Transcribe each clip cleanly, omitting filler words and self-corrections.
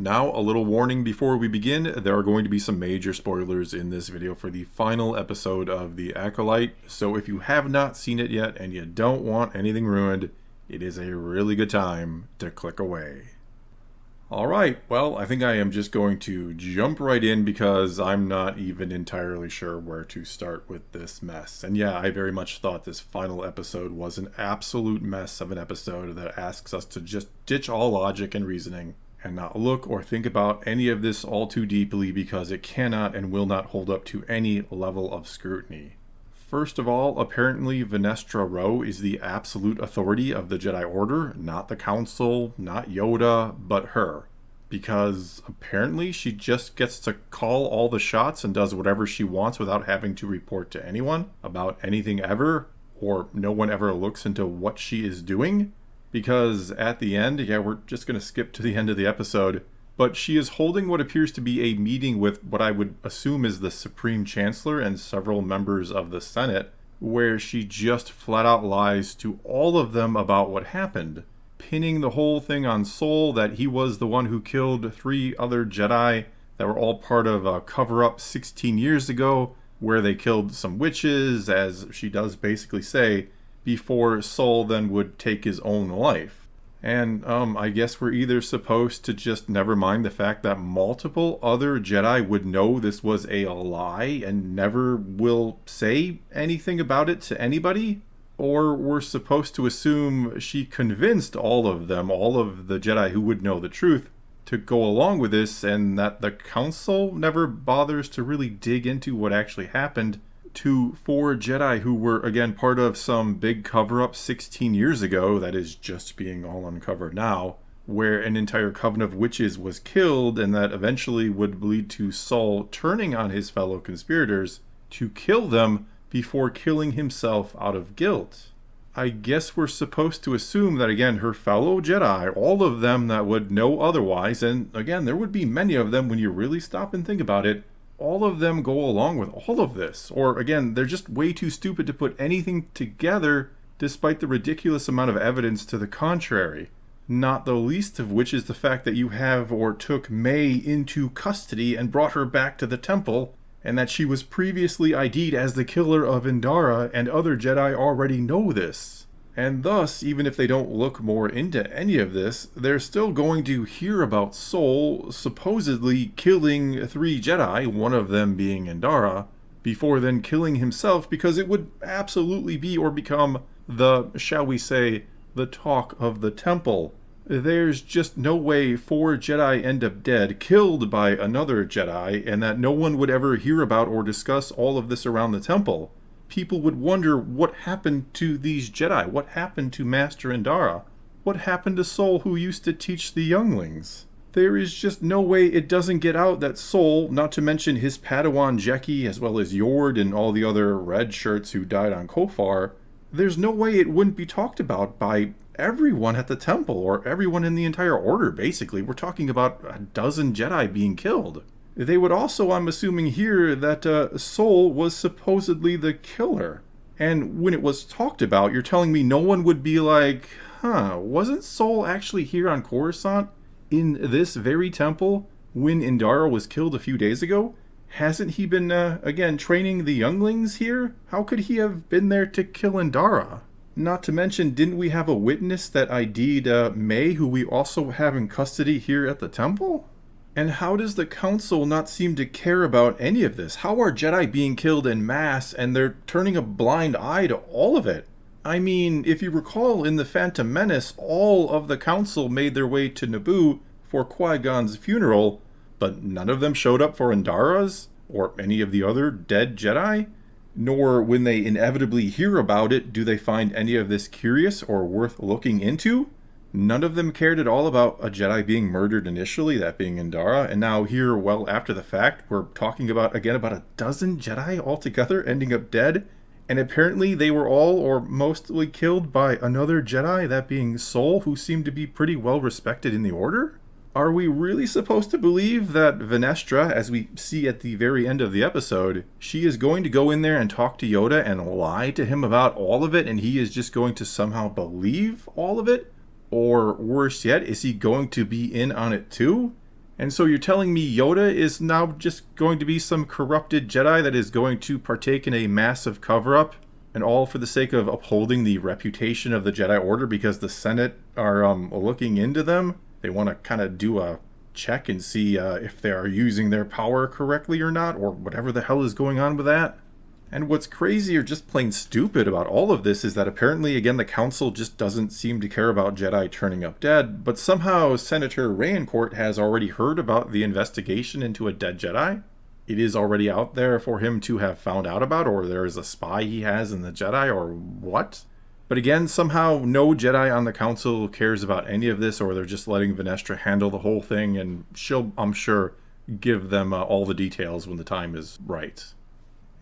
Now, a little warning before we begin, there are going to be some major spoilers in this video for the final episode of The Acolyte, so if you have not seen it yet and you don't want anything ruined, it is a really good time to click away. Alright, well, I think I am just going to jump right in because I'm not even entirely sure where to start with this mess. And yeah, I very much thought this final episode was an absolute mess of an episode that asks us to just ditch all logic and reasoning and not look or think about any of this all too deeply because it cannot and will not hold up to any level of scrutiny. First of all, apparently Vestra is the absolute authority of the Jedi Order, not the Council, not Yoda, but her. Because apparently she just gets to call all the shots and does whatever she wants without having to report to anyone about anything ever, or no one ever looks into what she is doing. Because at the end, yeah, we're just going to skip to the end of the episode, but she is holding what appears to be a meeting with what I would assume is the Supreme Chancellor and several members of the Senate, where she just flat out lies to all of them about what happened, pinning the whole thing on Sol, that he was the one who killed 3 other Jedi that were all part of a cover-up 16 years ago, where they killed some witches, as she does basically say, before Sol then would take his own life. And I guess we're either supposed to just never mind the fact that multiple other Jedi would know this was a lie and never will say anything about it to anybody, or we're supposed to assume she convinced all of them, all of the Jedi who would know the truth, to go along with this, and that the Council never bothers to really dig into what actually happened to 4 Jedi who were, again, part of some big cover-up 16 years ago that is just being all uncovered now, where an entire coven of witches was killed, and that eventually would lead to Sol turning on his fellow conspirators to kill them before killing himself out of guilt. I guess we're supposed to assume that, again, her fellow Jedi, all of them that would know otherwise, and again, there would be many of them when you really stop and think about it, all of them go along with all of this. Or again, they're just way too stupid to put anything together despite the ridiculous amount of evidence to the contrary. Not the least of which is the fact that you have or took May into custody and brought her back to the temple, and that she was previously ID'd as the killer of Indara, and other Jedi already know this. And thus, even if they don't look more into any of this, they're still going to hear about Sol supposedly killing 3 Jedi, one of them being Indara, before then killing himself, because it would absolutely be or become the, shall we say, the talk of the temple. There's just no way 4 Jedi end up dead, killed by another Jedi, and that no one would ever hear about or discuss all of this around the temple. People would wonder what happened to these Jedi, what happened to Master Indara, what happened to Sol who used to teach the younglings. There is just no way it doesn't get out that Sol, not to mention his Padawan Jeki, as well as Yord and all the other red shirts who died on Kofar, there's no way it wouldn't be talked about by everyone at the temple, or everyone in the entire order, basically. We're talking about a dozen Jedi being killed. They would also, I'm assuming here, that Sol was supposedly the killer. And when it was talked about, you're telling me no one would be like, wasn't Sol actually here on Coruscant, in this very temple, when Indara was killed a few days ago? Hasn't he been, again, training the younglings here? How could he have been there to kill Indara? Not to mention, didn't we have a witness that ID'd May, who we also have in custody here at the temple? And how does the Council not seem to care about any of this? How are Jedi being killed en masse and they're turning a blind eye to all of it? I mean, if you recall in The Phantom Menace, all of the Council made their way to Naboo for Qui-Gon's funeral, but none of them showed up for Indara's or any of the other dead Jedi? Nor, when they inevitably hear about it, do they find any of this curious or worth looking into? None of them cared at all about a Jedi being murdered initially, that being Indara, and now here, well after the fact, we're talking about, again, about a dozen Jedi altogether ending up dead, and apparently they were all or mostly killed by another Jedi, that being Sol, who seemed to be pretty well respected in the Order? Are we really supposed to believe that Vestra, as we see at the very end of the episode, she is going to go in there and talk to Yoda and lie to him about all of it, and he is just going to somehow believe all of it? Or worse yet, is he going to be in on it too? And so you're telling me Yoda is now just going to be some corrupted Jedi that is going to partake in a massive cover-up, and all for the sake of upholding the reputation of the Jedi Order because the Senate are looking into them? They want to kind of do a check and see if they are using their power correctly or not, or whatever the hell is going on with that. And what's crazy or just plain stupid about all of this is that apparently, again, the Council just doesn't seem to care about Jedi turning up dead, but somehow Senator Rayancourt has already heard about the investigation into a dead Jedi. It is already out there for him to have found out about, or there is a spy he has in the Jedi, or what? But again, somehow no Jedi on the Council cares about any of this, or they're just letting Vestra handle the whole thing, and she'll, I'm sure, give them all the details when the time is right.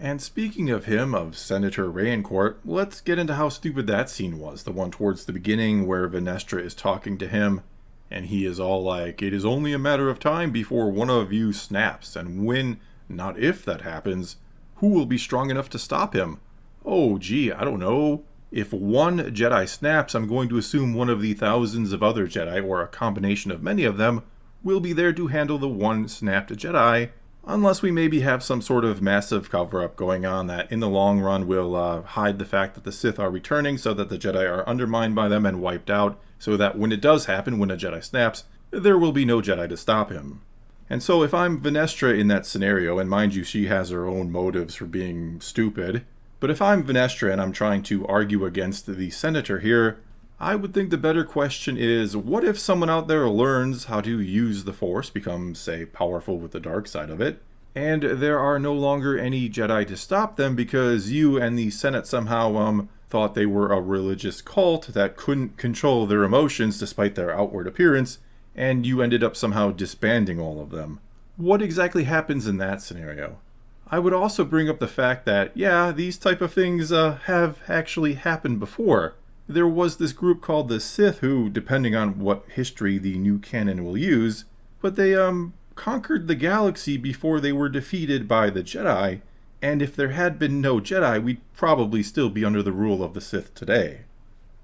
And speaking of him, of Senator Rayancourt, let's get into how stupid that scene was. The one towards the beginning where Vestra is talking to him, and he is all like, "It is only a matter of time before one of you snaps, and when, not if that happens, who will be strong enough to stop him? Oh, gee, I don't know. If one Jedi snaps, I'm going to assume one of the thousands of other Jedi, or a combination of many of them, will be there to handle the one snapped Jedi. Unless we maybe have some sort of massive cover-up going on that in the long run will hide the fact that the Sith are returning so that the Jedi are undermined by them and wiped out, so that when it does happen, when a Jedi snaps, there will be no Jedi to stop him." And so if I'm Vestra in that scenario, and mind you, she has her own motives for being stupid, but if I'm Vestra and I'm trying to argue against the Senator here, I would think the better question is, what if someone out there learns how to use the Force, becomes, say, powerful with the dark side of it, and there are no longer any Jedi to stop them because you and the Senate somehow thought they were a religious cult that couldn't control their emotions despite their outward appearance, and you ended up somehow disbanding all of them. What exactly happens in that scenario? I would also bring up the fact that, yeah, these type of things have actually happened before. There was this group called the Sith who, depending on what history the new canon will use, but they conquered the galaxy before they were defeated by the Jedi, and if there had been no Jedi, we'd probably still be under the rule of the Sith today.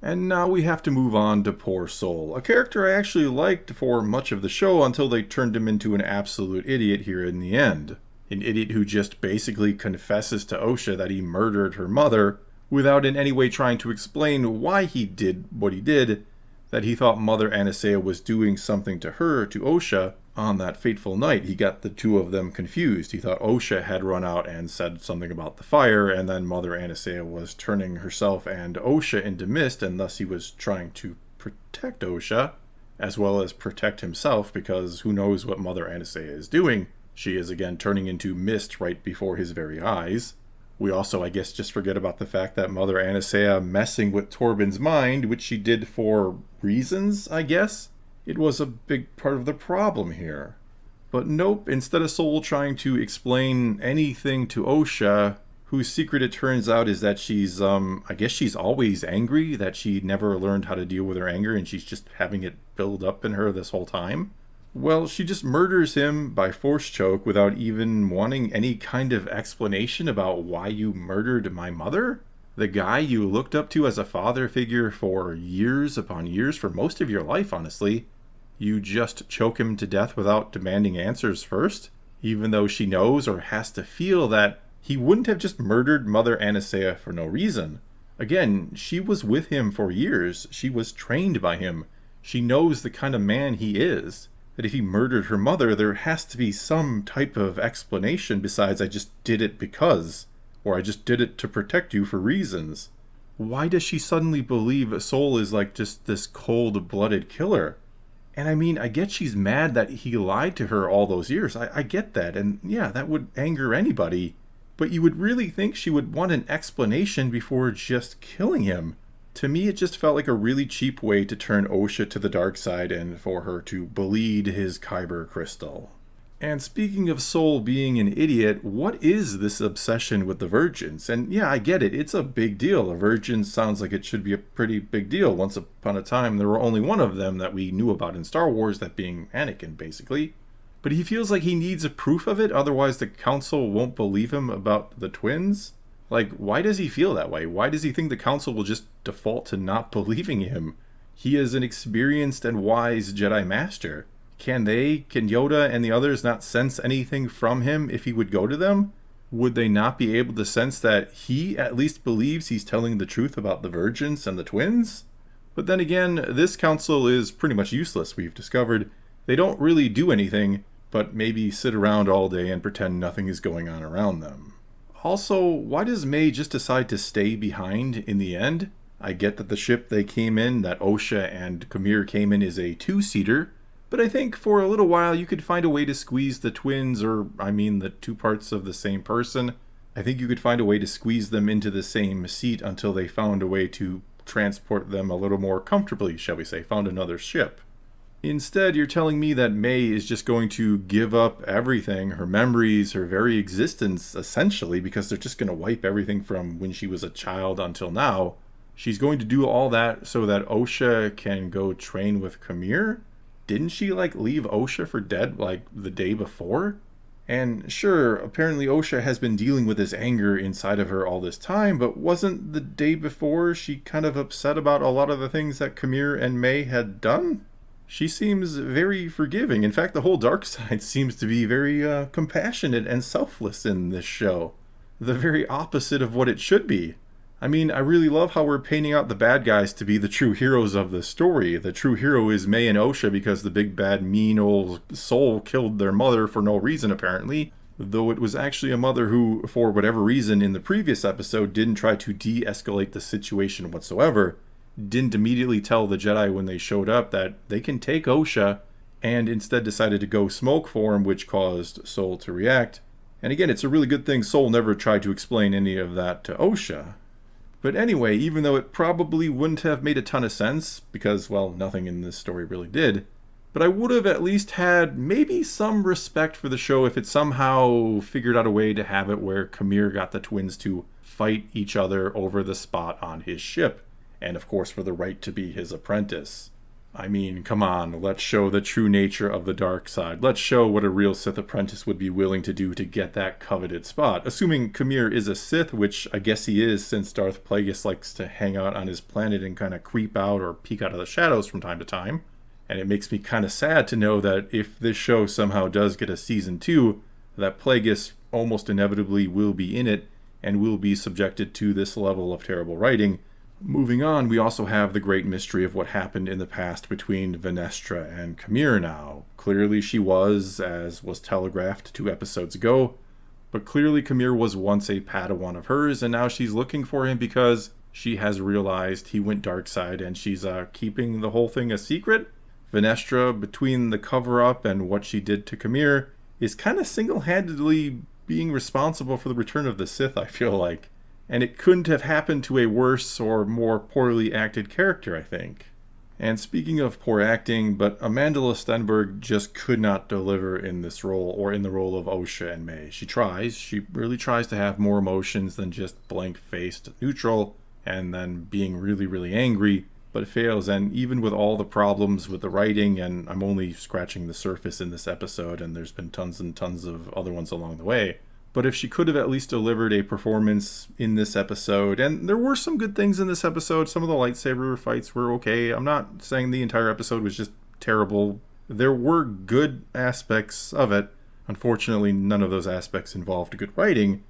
And now we have to move on to poor Sol, a character I actually liked for much of the show until they turned him into an absolute idiot here in the end. An idiot who just basically confesses to Osha that he murdered her mother, without in any way trying to explain why he did what he did, that he thought Mother Anastasia was doing something to her, to Osha, on that fateful night. He got the two of them confused. He thought Osha had run out and said something about the fire, and then Mother Anastasia was turning herself and Osha into mist, and thus he was trying to protect Osha, as well as protect himself, because who knows what Mother Anastasia is doing. She is again turning into mist right before his very eyes. We also, I guess, just forget about the fact that Mother Anastasia messing with Torben's mind, which she did for reasons, I guess. It was a big part of the problem here. But nope, instead of Sol trying to explain anything to Osha, whose secret it turns out is that she's, I guess she's always angry, that she never learned how to deal with her anger and she's just having it build up in her this whole time. Well, she just murders him by force choke without even wanting any kind of explanation about why you murdered my mother? The guy you looked up to as a father figure for years upon years, for most of your life, honestly. You just choke him to death without demanding answers first? Even though she knows or has to feel that he wouldn't have just murdered Mother Anastasia for no reason. Again, she was with him for years. She was trained by him. She knows the kind of man he is. That if he murdered her mother, there has to be some type of explanation besides I just did it because, or I just did it to protect you for reasons. Why does she suddenly believe Sol is like just this cold-blooded killer? And I mean, I get she's mad that he lied to her all those years. I get that, and yeah, that would anger anybody. But you would really think she would want an explanation before just killing him. To me, it just felt like a really cheap way to turn Osha to the dark side and for her to bleed his Kyber crystal. And speaking of Sol being an idiot, what is this obsession with the Virgins? And yeah, I get it, it's a big deal. A Virgin sounds like it should be a pretty big deal. Once upon a time, there were only one of them that we knew about in Star Wars, that being Anakin, basically. But he feels like he needs a proof of it, otherwise the Council won't believe him about the twins? Like, why does he feel that way? Why does he think the Council will just default to not believing him? He is an experienced and wise Jedi Master. Can Yoda and the others not sense anything from him if he would go to them? Would they not be able to sense that he at least believes he's telling the truth about the Virgence and the twins? But then again, this council is pretty much useless, we've discovered. They don't really do anything, but maybe sit around all day and pretend nothing is going on around them. Also, why does May just decide to stay behind in the end? I get that the ship they came in, that Osha and Qimir came in, is a two-seater, but I think for a little while you could find a way to squeeze the twins, the two parts of the same person. I think you could find a way to squeeze them into the same seat until they found a way to transport them a little more comfortably, shall we say, found another ship. Instead, you're telling me that May is just going to give up everything, her memories, her very existence, essentially, because they're just going to wipe everything from when she was a child until now. She's going to do all that so that Osha can go train with Qimir? Didn't she, leave Osha for dead, the day before? And sure, apparently Osha has been dealing with this anger inside of her all this time, but wasn't the day before she kind of upset about a lot of the things that Qimir and May had done? She seems very forgiving. In fact, the whole dark side seems to be very compassionate and selfless in this show. The very opposite of what it should be. I mean, I really love how we're painting out the bad guys to be the true heroes of the story. The true hero is May and Osha because the big bad mean old soul killed their mother for no reason apparently. Though it was actually a mother who, for whatever reason in the previous episode, didn't try to de-escalate the situation whatsoever. Didn't immediately tell the Jedi when they showed up that they can take Osha, and instead decided to go smoke for him, which caused Soul to react. And again, it's a really good thing Soul never tried to explain any of that to Osha. But anyway, even though it probably wouldn't have made a ton of sense, because, well, nothing in this story really did, but I would have at least had maybe some respect for the show if it somehow figured out a way to have it where Qimir got the twins to fight each other over the spot on his ship, and of course for the right to be his apprentice. I mean, come on, let's show the true nature of the dark side. Let's show what a real Sith apprentice would be willing to do to get that coveted spot. Assuming Qimir is a Sith, which I guess he is since Darth Plagueis likes to hang out on his planet and kind of creep out or peek out of the shadows from time to time. And it makes me kind of sad to know that if this show somehow does get a season 2, that Plagueis almost inevitably will be in it and will be subjected to this level of terrible writing. Moving on, we also have the great mystery of what happened in the past between Vestra and Qimir now. Clearly she was, as was telegraphed 2 episodes ago, but clearly Qimir was once a Padawan of hers, and now she's looking for him because she has realized he went dark side and she's keeping the whole thing a secret. Vestra, between the cover-up and what she did to Qimir, is kind of single-handedly being responsible for the return of the Sith, I feel like. And it couldn't have happened to a worse or more poorly acted character, I think. And speaking of poor acting, but Amandla Stenberg just could not deliver in this role, or in the role of Osha and May. She really tries to have more emotions than just blank-faced neutral, and then being really, really angry, but fails. And even with all the problems with the writing, and I'm only scratching the surface in this episode, and there's been tons and tons of other ones along the way, but if she could have at least delivered a performance in this episode, and there were some good things in this episode, some of the lightsaber fights were okay. I'm not saying the entire episode was just terrible. There were good aspects of it. Unfortunately, none of those aspects involved good writing.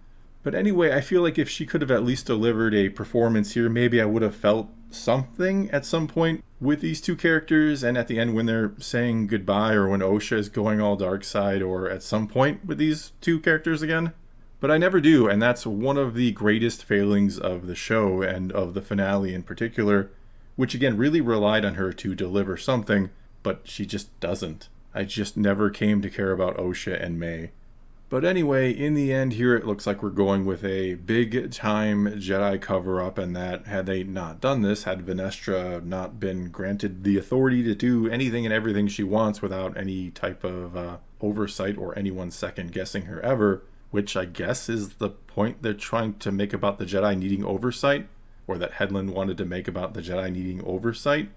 But anyway, I feel like if she could have at least delivered a performance here, maybe I would have felt something at some point with these two characters, and at the end when they're saying goodbye, or when Osha is going all dark side, or at some point with these two characters again. But I never do, and that's one of the greatest failings of the show, and of the finale in particular, which again really relied on her to deliver something, but she just doesn't. I just never came to care about Osha and May. But anyway, in the end here, it looks like we're going with a big-time Jedi cover-up, and that had they not done this, had Vestra not been granted the authority to do anything and everything she wants without any type of oversight or anyone second-guessing her ever, which I guess is the point they're trying to make about the Jedi needing oversight, or that Headland wanted to make about the Jedi needing oversight.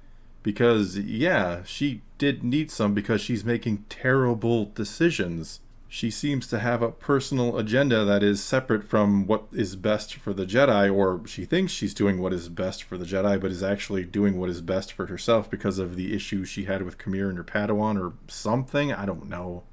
Because, yeah, she did need some because she's making terrible decisions. She seems to have a personal agenda that is separate from what is best for the Jedi, or she thinks she's doing what is best for the Jedi, but is actually doing what is best for herself because of the issues she had with Qimir and her Padawan, or something. I don't know.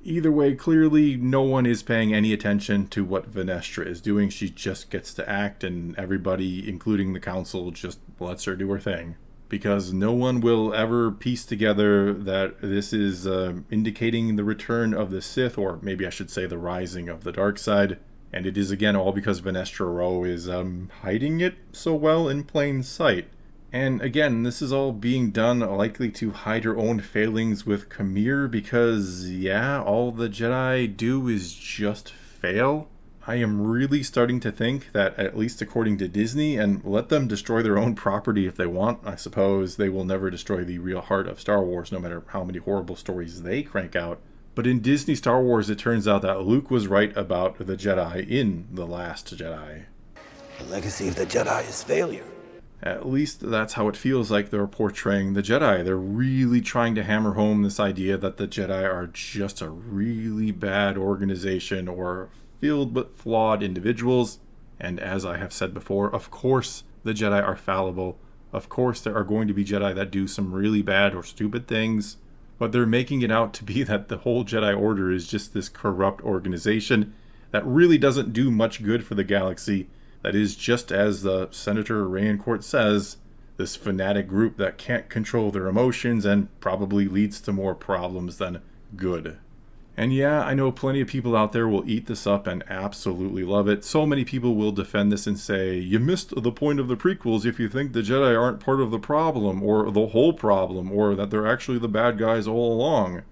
Either way, clearly no one is paying any attention to what Vestra is doing. She just gets to act, and everybody, including the council, just lets her do her thing. Because no one will ever piece together that this is indicating the return of the Sith, or maybe I should say the rising of the dark side. And it is again all because Vestra Rose is hiding it so well in plain sight. And again, this is all being done likely to hide her own failings with Qimir, because yeah, all the Jedi do is just fail. I am really starting to think that, at least according to Disney, and let them destroy their own property if they want, I suppose, they will never destroy the real heart of Star Wars, no matter how many horrible stories they crank out. But in Disney Star Wars, it turns out that Luke was right about the Jedi in The Last Jedi. The legacy of the Jedi is failure. At least that's how it feels like they're portraying the Jedi. They're really trying to hammer home this idea that the Jedi are just a really bad organization, or filled with flawed individuals. And as I have said before, of course the Jedi are fallible. Of course there are going to be Jedi that do some really bad or stupid things. But they're making it out to be that the whole Jedi Order is just this corrupt organization that really doesn't do much good for the galaxy. That is, just as the Senator Rayancourt says, this fanatic group that can't control their emotions and probably leads to more problems than good. And yeah, I know plenty of people out there will eat this up and absolutely love it. So many people will defend this and say, you missed the point of the prequels if you think the Jedi aren't part of the problem, or the whole problem, or that they're actually the bad guys all along.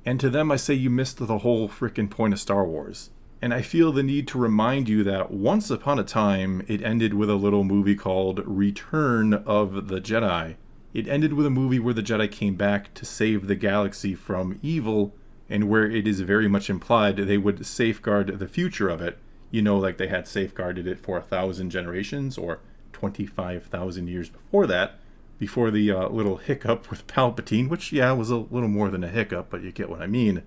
And to them I say, you missed the whole frickin' point of Star Wars. And I feel the need to remind you that once upon a time, it ended with a little movie called Return of the Jedi. It ended with a movie where the Jedi came back to save the galaxy from evil, and where it is very much implied they would safeguard the future of it. You know, like they had safeguarded it for 1,000 generations, or 25,000 years before that, before the little hiccup with Palpatine, which, yeah, was a little more than a hiccup, but you get what I mean.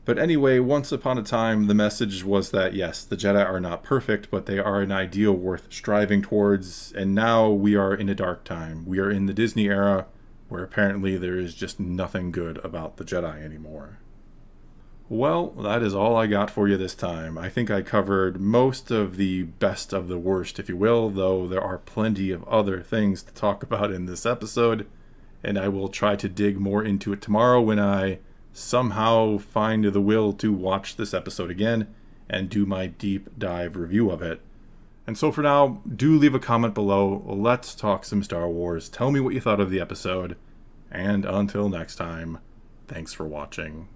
But anyway, once upon a time, the message was that, yes, the Jedi are not perfect, but they are an ideal worth striving towards, and now we are in a dark time. We are in the Disney era, where apparently there is just nothing good about the Jedi anymore. Well, that is all I got for you this time. I think I covered most of the best of the worst, if you will, though there are plenty of other things to talk about in this episode, and I will try to dig more into it tomorrow when I somehow find the will to watch this episode again and do my deep dive review of it. And so for now, do leave a comment below. Let's talk some Star Wars. Tell me what you thought of the episode. And until next time, thanks for watching.